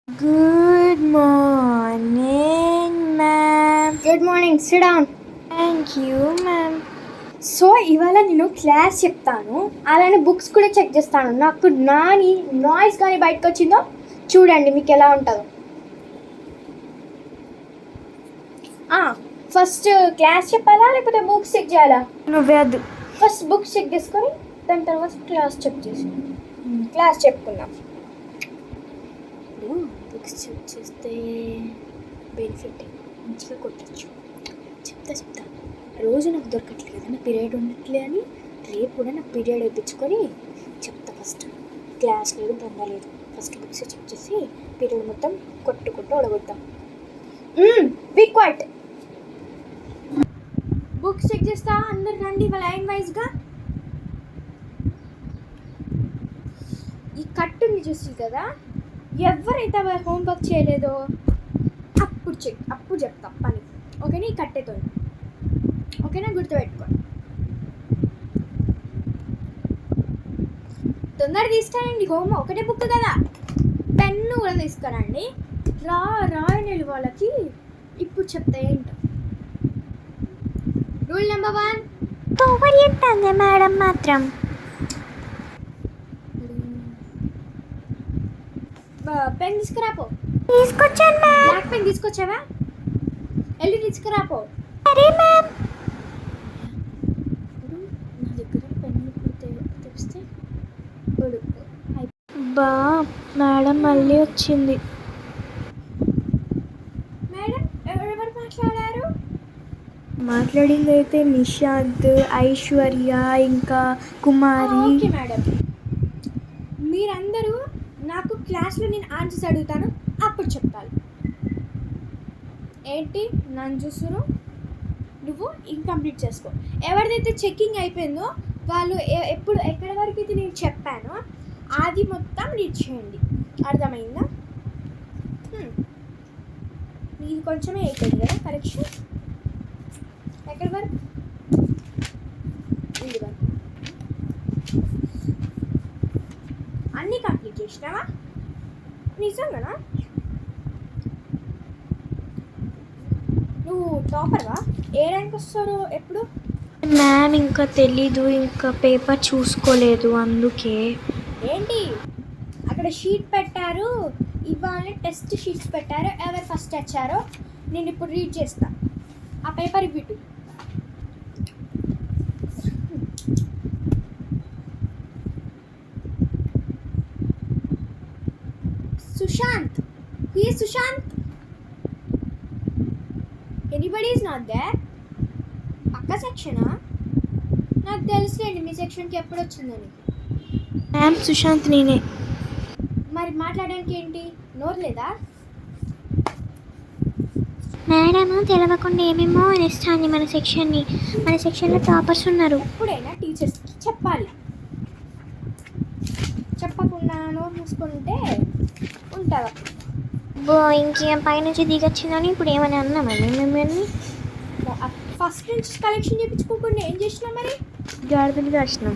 Good morning, ma'am. Good morning. Sit down. Thank you, ma'am. So ఇవాళ నేను class చెప్తాను, అలానే బుక్స్ కూడా చెక్ చేస్తాను. నాకు నాయిస్ కానీ బయటకు వచ్చిందో చూడండి మీకు ఎలా ఉంటుందో. ఫస్ట్ క్లాస్ చెప్పాలా లేకపోతే బుక్స్ చెక్ చేయాలా? నువ్వే వద్దు. ఫస్ట్ బుక్స్ చెక్ చేసుకొని దాని తర్వాత క్లాస్ చెక్ చేసి క్లాస్ చెప్పుకుందాం. బుక్స్ చెక్ చేస్తే బెనిఫిట్ మంచిగా కొట్టచ్చు. చెప్తా రోజు నాకు దొరకట్లేదు కదా, నా పీరియడ్ ఉండట్లే అని రేపు కూడా నాకు పీరియడ్ వేయించుకొని చెప్తా. ఫస్ట్ క్లాస్ లేదు బొమ్మ లేదు, ఫస్ట్ బుక్స్ చెక్ చేసి పీరియడ్ మొత్తం కొట్టుకుంటూ ఒడగొద్దాం. Be quiet. బుక్స్ చెక్ చేస్తా, అందరు రండి లైన్ వైజ్గా. ఈ కట్ ఉంది చూసి కదా, ఎవరైతే హోంవర్క్ చేయలేదో అప్పుడు చెప్తా పని. ఓకేనా? ఈ కట్టేతో ఓకేనా? గుర్తుపెట్టుకోండి. తొందర తీసుకురండి, హోమ్ ఒకటే బుక్ కదా, పెన్ను కూడా తీసుకురండి. రాయని వాళ్ళకి ఇప్పుడు చెప్తా ఏంటో. రూల్ నెంబర్ 1, ఓవర్ చెప్తాంది మేడం మాత్రం. పెన్ తీసుకురాపో. తీసుకొచ్చాను మ్యామ్. బ్లాక్ పెన్ తీసుకొచ్చావా? వెళ్ళి తీసుకురాపో. సరే మ్యామ్. నా దగ్గర పెన్ను తెప్పిస్తే బా మేడం మళ్ళీ వచ్చింది. మేడం ఎవరెవరు మాట్లాడారు? మాట్లాడింది అయితే నిషాద్, ఐశ్వర్య, ఇంకా కుమారి. ఓకే మేడం, మీరందరూ నాకు క్లాస్లో నేను ఆన్సర్స్ అడుగుతాను, అప్పుడు చెప్పాలి. ఏంటి నన్ను చూస్తురు? నువ్వు ఇంకంప్లీట్ చేసుకో. ఎవరిదైతే చెక్కింగ్ అయిపోయిందో వాళ్ళు ఎక్కడి వరకు అయితే నేను చెప్పానో అది మొత్తం రీడ్ చేయండి. అర్థమైందా? ఇది కొంచెమే అయిపోయింది కదా కరెక్షన్. ఎక్కడి వరకు? ఇది వరకు అన్నీ కంప్లీట్ చేసినావా? నిజంగానా? నువ్వు టాపర్వా? ఏ ర్యాంక్ వస్తారో ఎప్పుడు? మ్యామ్ ఇంకా తెలీదు, ఇంకా పేపర్ చూసుకోలేదు అందుకే. ఏంటి అక్కడ షీట్ పెట్టారు, ఇవాళ టెస్ట్ షీట్స్ పెట్టారు. ఎవరు ఫస్ట్ వచ్చారో నేను ఇప్పుడు రీడ్ చేస్తా. ఆ పేపర్ ఇవ్విటు. Sushant, who is Sushant? Anybody is not there? పక్క సెక్షనా? నాకు తెలుసులేండి మీ సెక్షన్కి ఎప్పుడు వచ్చిందని. మ్యామ్ సుశాంత్ నేనే. మరి మాట్లాడడానికి ఏంటి, నోరు లేదా? మేడం తెలవకుండా ఏమేమో అనేస్తాను మన సెక్షన్లో టాపర్స్ ఉన్నారు. ఎప్పుడైనా టీచర్స్కి చెప్పాలి, చెప్పకుండా నోరు మూసుకుంటే ఉంటుంది. ఇంకేం పైనుంచి దిగొచ్చిందని ఇప్పుడు ఏమని అన్నామని మిమ్మల్ని? ఫస్ట్ నుంచి కలెక్షన్ చేయించుకోకుండా ఏం చేసినా మరి? గాడిదలు కాసినాం.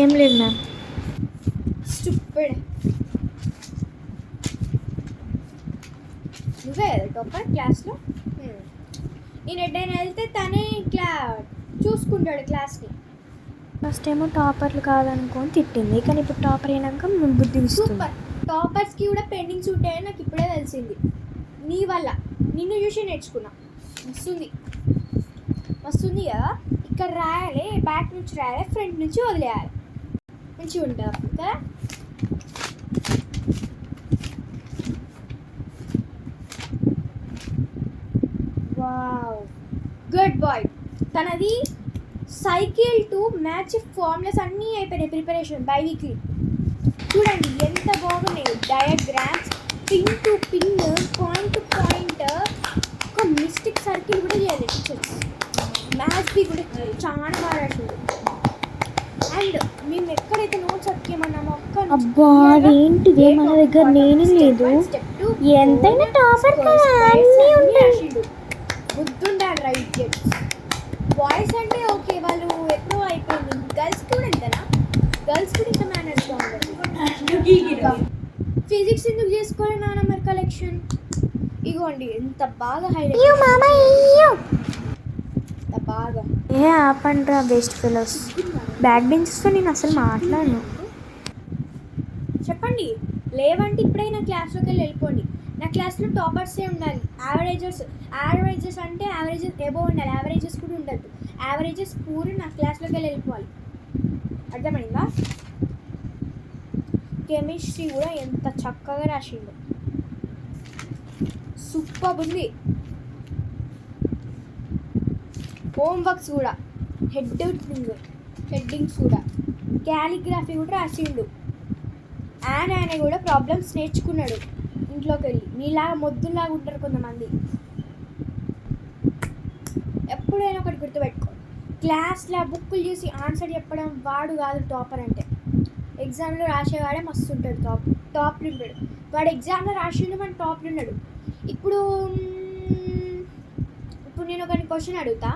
ఏం లేదు మ్యామ్. స్టూపిడ్. నువ్వే కదా టాపర్ క్లాస్లో. నేను ఎడ్డైనా వెళ్తే తనే ఇట్లా చూసుకుంటాడు క్లాస్ని. ఫస్ట్ ఏమో టాపర్లు కాదనుకొని తిట్టింది, కానీ ఇప్పుడు టాపర్ అయినాక బుద్ధి ఇస్తుంది. సూపర్. టాపర్స్కి కూడా పెండింగ్స్ ఉంటాయని నాకు ఇప్పుడే తెలిసింది. నీ వల్ల నిన్ను చూసి నేర్చుకున్నా. వస్తుంది కదా, ఇక్కడ రాయాలి, బ్యాక్ నుంచి రాయాలి, ఫ్రంట్ నుంచి వదిలేయాలి, మంచిగా ఉంటుంది అప్పుడు కదా. Wow, good boy. తనది సైకిల్ టు మ్యాచ్ ఫార్ములాస్ అన్నీ అయిపోయినాయి ప్రిపరేషన్ బై వీక్లీ. చూడండి ఎంత బాగున్నాయి diagrams, pin to pin, point to point, ఒక మిస్టేక్ సర్కిల్ కూడా చేయాలి టీచర్స్. మ్యాథ్స్ బి కూడా చాలా బాగా రాసింది. అండ్ మేము ఎక్కడైతే నోట్స్ అతికేమన్నామో అబ్బా ఏంటిది మన దగ్గర నేను లేదు. ఎంతైనా టాపర్ అన్నీ ఉంటాయి. గుర్తుండాలి రైట్. బాయ్స్ అంటే ఓకే, వాళ్ళు ఎప్పుడో అయిపోయింది. గర్ల్స్ కూడా ఇంతనా? గర్ల్స్ కూడా ఇంత మేనర్స్గా ఉండదు. ఫిజిక్స్ ఎందుకు చేసుకోవాలి నాన్న మరి కలెక్షన్? ఇగోండి ఎంత బాగా హైలైట్, ఎంత బాగా. ఏ ఆపండ్రా బెస్ట్ ఫెలోస్. బ్యాక్ బెంచెస్తో నేను అసలు మాట్లాడను. చెప్పండి, లేవంటే ఇప్పుడే నా క్లాస్లోకి వెళ్ళిపోండి. నా క్లాస్లో టాపర్సే ఉండాలి. యావరేజెస్ అంటే యావరేజెస్ ఎబోవ్ ఉండాలి, యావరేజెస్ కూడా ఉండద్దు. యావరేజెస్ పూర్ నా క్లాస్లోకి వెళ్ళిపోవాలి. అర్థమైందా? కెమిస్ట్రీ కూడా ఎంత చక్కగా రాసిండు, సూపర్ ఉంది. హోంవర్క్స్ కూడా హెడ్డింగ్స్ కూడా, క్యాలిగ్రఫీ కూడా రాసిండు. ఆయన కూడా ప్రాబ్లమ్స్ నేర్చుకున్నాడు ఇంట్లోకి వెళ్ళి. నీలాగా మొద్దులాగా ఉంటారు కొంతమంది. ఎప్పుడైనా ఒకటి గుర్తుపెట్టుకో, క్లాస్లో బుక్కులు చూసి ఆన్సర్ చెప్పడం వాడు కాదు టాపర్ అంటే. ఎగ్జామ్లో రాసేవాడే మస్తు ఉంటాడు, టాప్లో ఉంటాడు వాడు. ఎగ్జామ్లో రాసిండు మన టాప్లో ఉన్నాడు. ఇప్పుడు నేను ఒక క్వశ్చన్ అడుగుతా,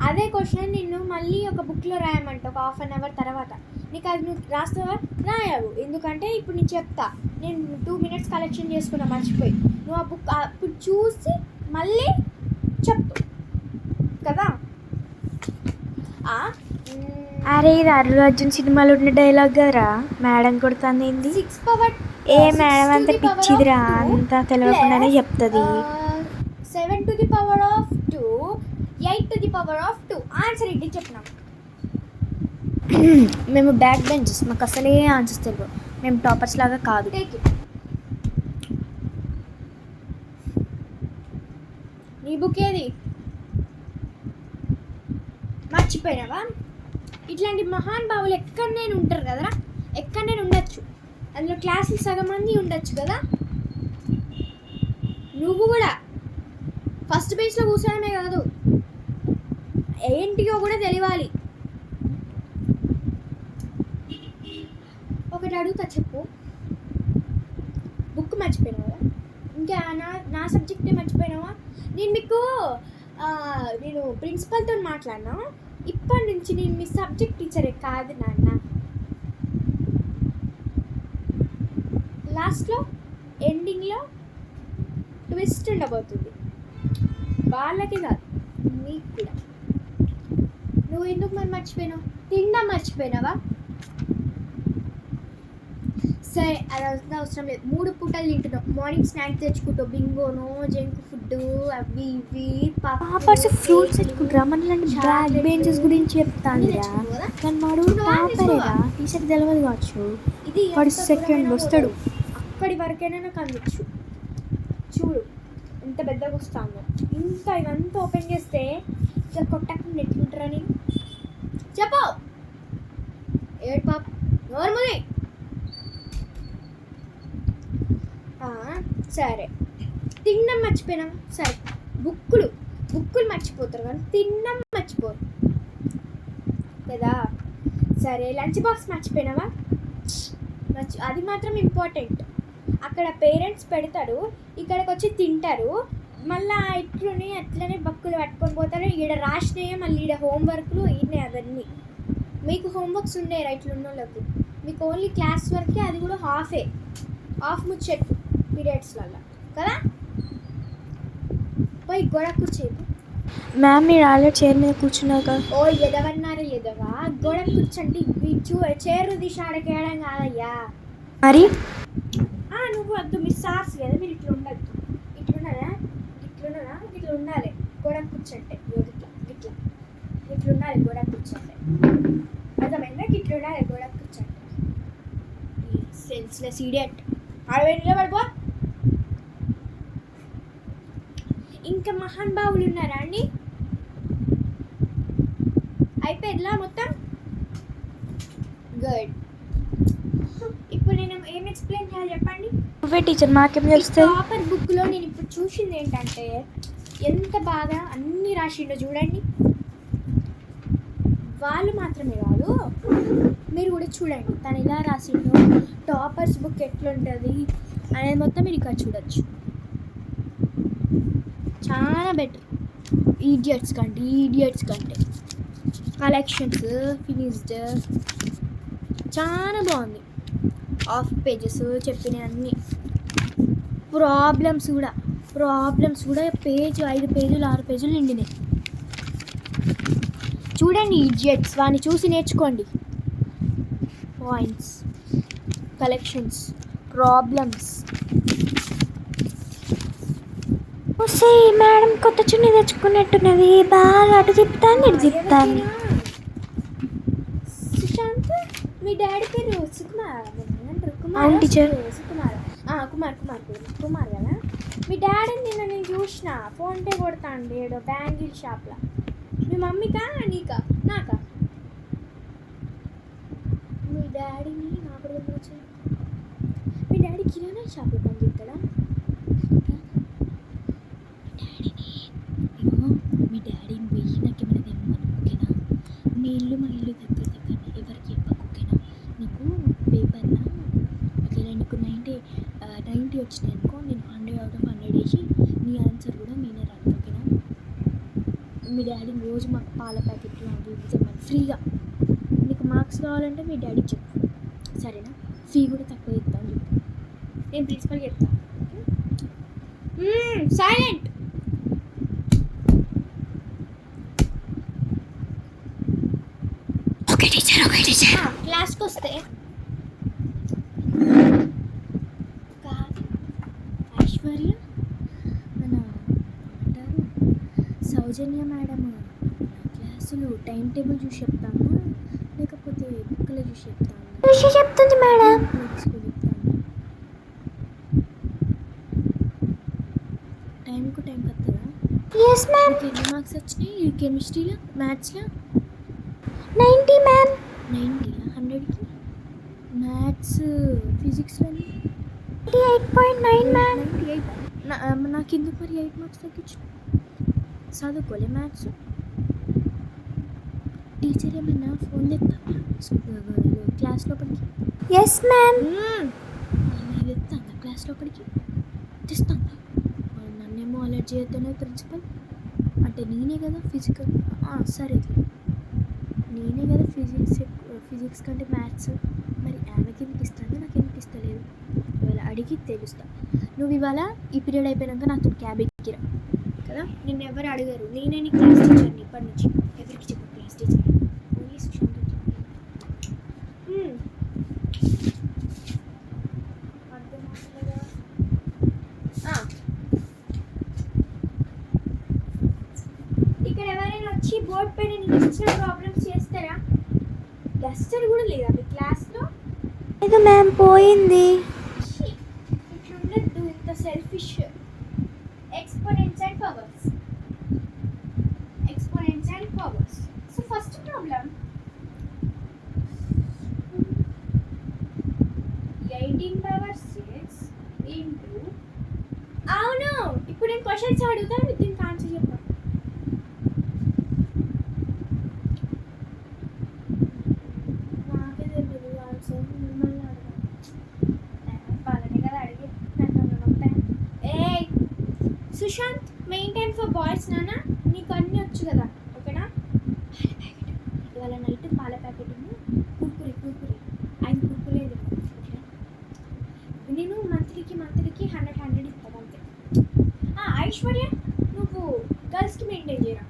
అదే క్వశ్చన్ నిన్ను మళ్ళీ ఒక బుక్లో రాయమంట ఒక 1/2 hour తర్వాత. నీకు అది నువ్వు రాస్తావా? రాయవు. ఎందుకంటే ఇప్పుడు నేను చెప్తా, నేను 2 minutes కలెక్షన్ చేసుకున్నా మర్చిపోయి. నువ్వు ఆ బుక్ అప్పుడు చూసి మళ్ళీ చెప్పు కదా. అరే ఇది అల్లు అర్జున్ సినిమాలో ఉన్న డైలాగ్ కదరా, మేడం కొడుతుంది ఏంది? 6 power ఏ మేడం అంత పిచ్చిదిరా, అంత తెలియకుండానే చెప్తుంది. 7 to the power of 2, 8 to the power of 2. Answer ఏంటి చెప్పినాం? మేము బ్యాక్ బెంచెస్, మాకు అసలే ఆన్సర్స్ తెలియవు. మేము టాపర్స్ లాగా కాదు. నీ బుక్ ఏది? మర్చిపోయినావా? ఇట్లాంటి మహాన్ భావులు ఎక్కడైనా ఉంటారు కదరా, ఎక్కడైనా ఉండొచ్చు. అందులో క్లాసులు సగం మంది ఉండొచ్చు కదా. నువ్వు కూడా ఫస్ట్ బెంచ్లో కూర్చోడమే కాదు, ఏంటికో కూడా తెలియాలి. ఒకటి అడుగుతా, చెప్పు. బుక్ మర్చిపోయినావా? ఇంకా నా సబ్జెక్టే మర్చిపోయినావా? నేను ప్రిన్సిపల్తో మాట్లాడినా, ఇప్పటి నుంచి నేను మీ సబ్జెక్ట్ టీచరే కాదు నాన్న. లాస్ట్లో ఎండింగ్లో ట్విస్ట్ ఉండబోతుంది, వాళ్ళకి కాదు నీకు కూడా. నువ్వు ఎందుకు మరి మర్చిపోయినావు? తిండా మర్చిపోయినావా? సరే, అది అవసరం లేదు. 3 పూటలు తింటున్నావు. మార్నింగ్ స్నాక్స్ తెచ్చుకుంటావు, బింగోనో జంక్ ఫుడ్ అవి ఇవి. టాపర్స్ ఫ్రూట్స్ తెచ్చుకుంటారా? మన బ్యాక్ బెంచెస్ గురించి చెప్తాను. కానీ వాడు టాపరేరా, టీచర్ తెలియదు కావచ్చు. ఇది వాడు సెకండ్ వస్తాడు. అక్కడి వరకైనా నాకు అందచ్చు. చూడు ఎంత పెద్దగా వస్తాను. ఇంకా ఇవంతా ఓపెన్ చేస్తే ఇట్లా కొట్టకుండా ఎట్లుంటారా? నేను చెప్పు. ఏడు పాప నార్మలే. సరే, తినడం మర్చిపోయినా. సరే, బుక్కులు మర్చిపోతారు కానీ తినడం మర్చిపోరు కదా. సరే, లంచ్ బాక్స్ మర్చిపోయినావా? అది మాత్రం ఇంపార్టెంట్. అక్కడ పేరెంట్స్ పెడతారు, ఇక్కడికి వచ్చి తింటారు, మళ్ళీ ఇట్లుని అట్లనే బక్కులు పట్టుకొని పోతారు. ఈడ రాసినాయే మళ్ళీ ఈడ హోంవర్క్లు ఈయనే. అవన్నీ మీకు హోంవర్క్స్ ఉండేరా ఇట్లున్న వాళ్ళకి? మీకు ఓన్లీ క్లాస్ వరకే, అది కూడా హాఫ్ ముచ్చట్లు పీరియడ్స్లలో కదా. పోయి గోడ కూర్చేపు. మ్యామ్ మీరు ఆల్రెడీ చైర్ మీద కూర్చున్నాక. ఓ ఎదవన్నారా ఎదవా? గోడ కూర్చోండి. చైర్ దిశాడకేయడం కాదయ్యా. మరి నువ్వు వద్దు, మీ సార్స్ కదా, మీరు ఇట్లా ఉండద్దు. ఇట్లున్నదా? ఇట్లా ఉండాలి. గోడ కూర్చోంటే ఇట్లా ఉండాలి. గోడ కూర్చోంటే అర్థమైందా? ఇట్లా ఉండాలి గోడ కూర్చోంటే. Senseless idiot. ఆడవే నిలబడిపో. ఇంకా మహాన్ భావులు ఉన్నారా అండి? అయిపోయిందిలా మొత్తం? గుడ్. ఇప్పుడు నేను ఏం ఎక్స్ప్లెయిన్ చేయాలి చెప్పండి? నువ్వే టీచర్, మాకేం తెలుస్తుంది? టాపర్ బుక్లో నేను ఇప్పుడు చూసింది ఏంటంటే, ఎంత బాగా అన్నీ రాసిండో చూడండి. వాళ్ళు మాత్రమే కాదు, మీరు కూడా చూడండి తను ఎలా రాసిండో. టాపర్స్ బుక్ ఎట్లుంటుంది అనేది మొత్తం మీరు ఇక్కడ చూడొచ్చు. చాలా బెటర్ ఈడియట్స్ కంటే. కలెక్షన్స్ ఫినిష్డ్ చాలా బాగుంది. ఆఫ్ పేజెస్ చెప్పిన అన్నీ. ప్రాబ్లమ్స్ కూడా పేజ్ 5 పేజీలు 6 పేజీలు నిండినాయి. చూడండి ఇడియట్స్, వాడిని చూసి నేర్చుకోండి. Points, collections, problems. మేడం కొత్త చున్నీ తెచ్చుకున్నట్టున్నది, బాగా అటు తిప్పుతాను ఇటు తిప్పుతాను. సుశాంత్, మీ డాడీ పేరు సుకుమార్ అవును టీచర్. కుమార్ కదా. మీ డాడీని నిన్న నేను చూసిన ఫోన్ పే కొడతాండి ఏడో బ్యాంగిల్ షాప్లో. మీ మమ్మీకా నీకా నాకా? మీ డాడీని నాకు తెలియదు. మీ డాడీ కిరాణా షాప్లో పనిచేస్తాడా? మీ డాడీని పోయి నాకు ఏమైనా తెమ్మను, ఓకేనా? మీ ఇల్లు మా ఇల్లు దగ్గర ఎవరికి చెప్పకు, ఓకేనా? నీకు పేపర్లో ఒకవేళ నీకు 90 వచ్చినాయి అనుకో, నేను 100/100 వేసి నీ ఆన్సర్ కూడా నేనే రాను, ఓకేనా? మీ డాడీని రోజు మాకు పాల ప్యాకెట్లు అవి ఇవి తెమ్మని ఫ్రీగా. నీకు మార్క్స్ కావాలంటే మీ డాడీ చెప్పు, సరేనా? ఫీ కూడా తక్కువ ఇస్తాను చెప్పు, నేను ప్రిన్సిపల్ చెప్తాను. సైలెంట్. Okay teacher. క్లాస్కి వస్తే కాదు ఐశ్వర్య, మన అంటారు సౌజన్య మేడం క్లాసులు టైం టేబుల్ చూసి చెప్తామా లేకపోతే బుక్లో చూసి చెప్తామా? చూసి చెప్తుంది మేడం. టైంకు టైం వస్తుందా? Yes ma'am. ఎన్ని మార్క్స్ వచ్చినాయి కెమిస్ట్రీలో, మ్యాథ్స్లో? 90 మ్యామ్. 90 100కి? మ్యాథ్స్ ఫిజిక్స్లో 98.9 మ్యామ్. 98. నాకు ఎందుకు మరి 8 మార్క్స్ తగ్గించు? చదువుకోలే మ్యాథ్స్. టీచర్ ఏమన్నా ఫోన్ తెస్తావా క్లాస్ లోపలికి? Yes ma'am. తెస్తాను క్లాస్ లోపలికి, తెస్తాను. నన్నేమో అలర్ట్ చేయొద్దనే ప్రిన్సిపల్ అంటే నేనే కదా ఫిజికల్. సరే నేనే కదా ఫిజిక్స్ కంటే మ్యాథ్స్. మరి ఆమెకి ఎందుకు ఇస్తాను, నాకు ఎందుకు ఇస్తలేదు? ఇవాళ అడిగి తెలుస్తా. నువ్వు ఇవాళ ఈ పీరియడ్ అయిపోయాక నాతో క్యాబ్ ఎక్కిరా కదా, నిన్ను ఎవరు అడగరు. నేనే నీ క్లాస్ టీచర్ని ఇప్పటి నుంచి. ఎవరికి చెప్పు క్లాస్ టీచర్, ఓన్లీ సుశాంత్. ఇక్కడ ఎవరైనా వచ్చి బోర్డు పైన నీకు ఇచ్చిన ప్రాబ్లమ్స్ చేస్తారా? డస్టర్ కూడా లేదా మీ క్లాస్లో? లేదు మ్యామ్, పోయింది. ఇట్లుండద్దు, ఇంత selfish. Exponents and powers. So first problem 18/6 into. అవును, ఇప్పుడు నేను క్వశ్చన్స్ అడుగుతాను, దీనికి ఆన్సర్ చెప్పాను. నాకే తెలియదు ఆన్సర్, మిమ్మల్ని అడగాలి. వాళ్ళని కదా అడిగి సుశాంత్, మెయింటైన్ ఫర్ బాయ్స్ నాన్న, నీకు అన్నీ వచ్చు కదా, ఓకేనా? ఇవాళ నైట్ పాల ప్యాకెట్ కుర్కురే 5 కుర్కురే. నేను మంత్లీకి 100 ఇస్తాను అంతే. ఐశ్వర్య, నువ్వు గర్ల్స్కి మెయింటైన్ చేయరా,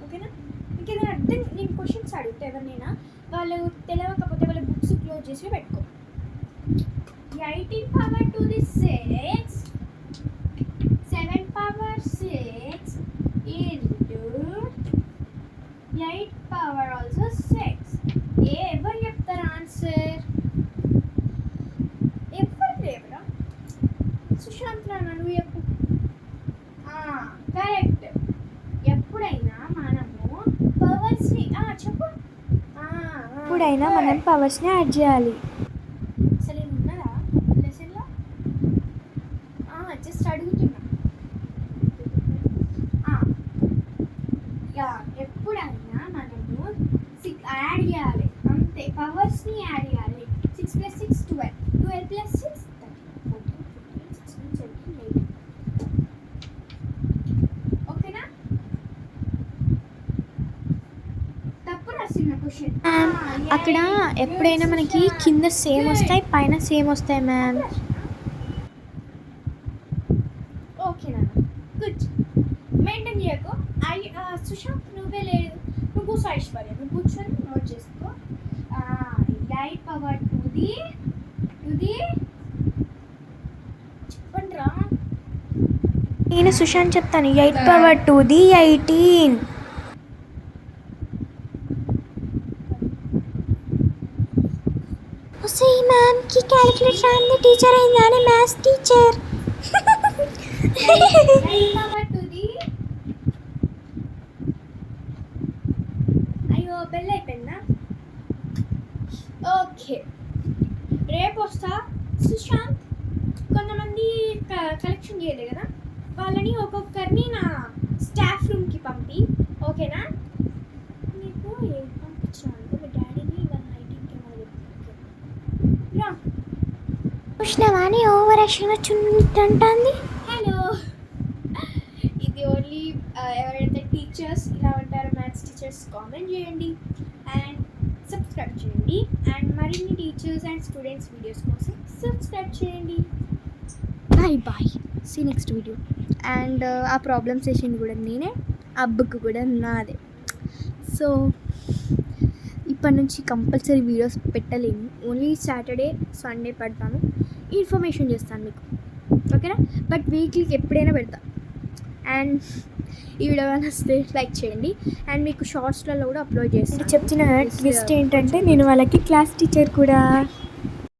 ఓకేనా? ఇంకేదైనా అర్థం, నేను క్వశ్చన్స్ అడుగుతా ఎవరినైనా, వాళ్ళు తెలియకపోతే వాళ్ళ బుక్స్ క్లోజ్ చేసి పెట్టుకో. 18/6 7/6 into 8 power also 6. ఎవరు చెప్తారు ఆన్సర్? ఎవరు లేవరా? సుశాంత్ నాన్న నువ్వు చెప్పు. కరెక్ట్. ఎప్పుడైనా మనము పవర్స్ని చెప్పు. ఎప్పుడైనా మనం పవర్స్ని యాడ్ చేయాలి. అసలు నేను ఉన్నదా లెసన్లో? జస్ట్ అడుగుతున్నా. ఎప్పుడైనా మనము 6 యాడ్ చేయాలి అంతే, పవర్స్ని యాడ్ చేయాలి. 6 + 6 12, 12 + 6 13, 14, 15, 16, 17, 18. ఓకేనా? తప్పు రాసిన క్వశ్చన్ మ్యామ్ అక్కడ ఎప్పుడైనా మనకి కింద సేమ్ వస్తాయి పైన సేమ్ వస్తాయి మ్యామ్. ఓకే నాన్న గుడ్ మెయింటైన్ చేయకు. సుశాంత్ నువ్వే లేదు, నువ్వు కూర్చో ఐశ్వర్య, నువ్వు కూర్చొని నోట్ చేసుకో. 8 పవర్ టూది చెప్పండి రా. నేను సుశాంత్ చెప్తాను. 8 పవర్ 2 18. వస్తే ఈ మ్యామ్కి క్యాలిక్యులేటర్ రాని టీచర్ అయింది కానీ మ్యాథ్స్ టీచర్. 9 పవర్ టూది. అయ్యో బెల్ అయిపోయిందా? ఓకే రేపు వస్తా. సుశాంత్ కొంతమంది కలెక్షన్ చేయలే కదా, వాళ్ళని ఒక్కొక్కరిని నా స్టాఫ్ రూమ్కి పంపి, ఓకేనా? నీకు పంపించాను మీ డాడీని వాళ్ళ ఐటీకి రా. చూసినావా అని ఓవర్ యాక్షన్ వచ్చిందంటుంది. హలో, ఇది ఓన్లీ ఎవరైతే టీచర్స్ ఇలా ఉంటారో మ్యాథ్స్ టీచర్స్ కామెంట్ చేయండి అండ్ సబ్స్క్రైబ్ చేయండి. అండ్ మరిన్ని టీచర్స్ అండ్ స్టూడెంట్స్ వీడియోస్ కోసం సబ్స్క్రైబ్ చేయండి. Bye bye, see next video. And ఆ ప్రాబ్లమ్ సెషన్ కూడా నేనే, ఆ బుక్ కూడా నాదే. సో ఇప్పటి నుంచి కంపల్సరీ వీడియోస్ పెట్టలేను, ఓన్లీ సాటర్డే సండే పెడతాను, ఇన్ఫర్మేషన్ చేస్తాను మీకు, ఓకేనా? బట్ వీక్లీకి ఎప్పుడైనా పెడతా. అండ్ ఈ వీడియో వస్తే లైక్ చేయండి అండ్ మీకు షార్ట్స్లలో కూడా అప్లోడ్ చేస్తాను. చెప్తున్న ట్విస్ట్ ఏంటంటే నేను వాళ్ళకి క్లాస్ టీచర్ కూడా.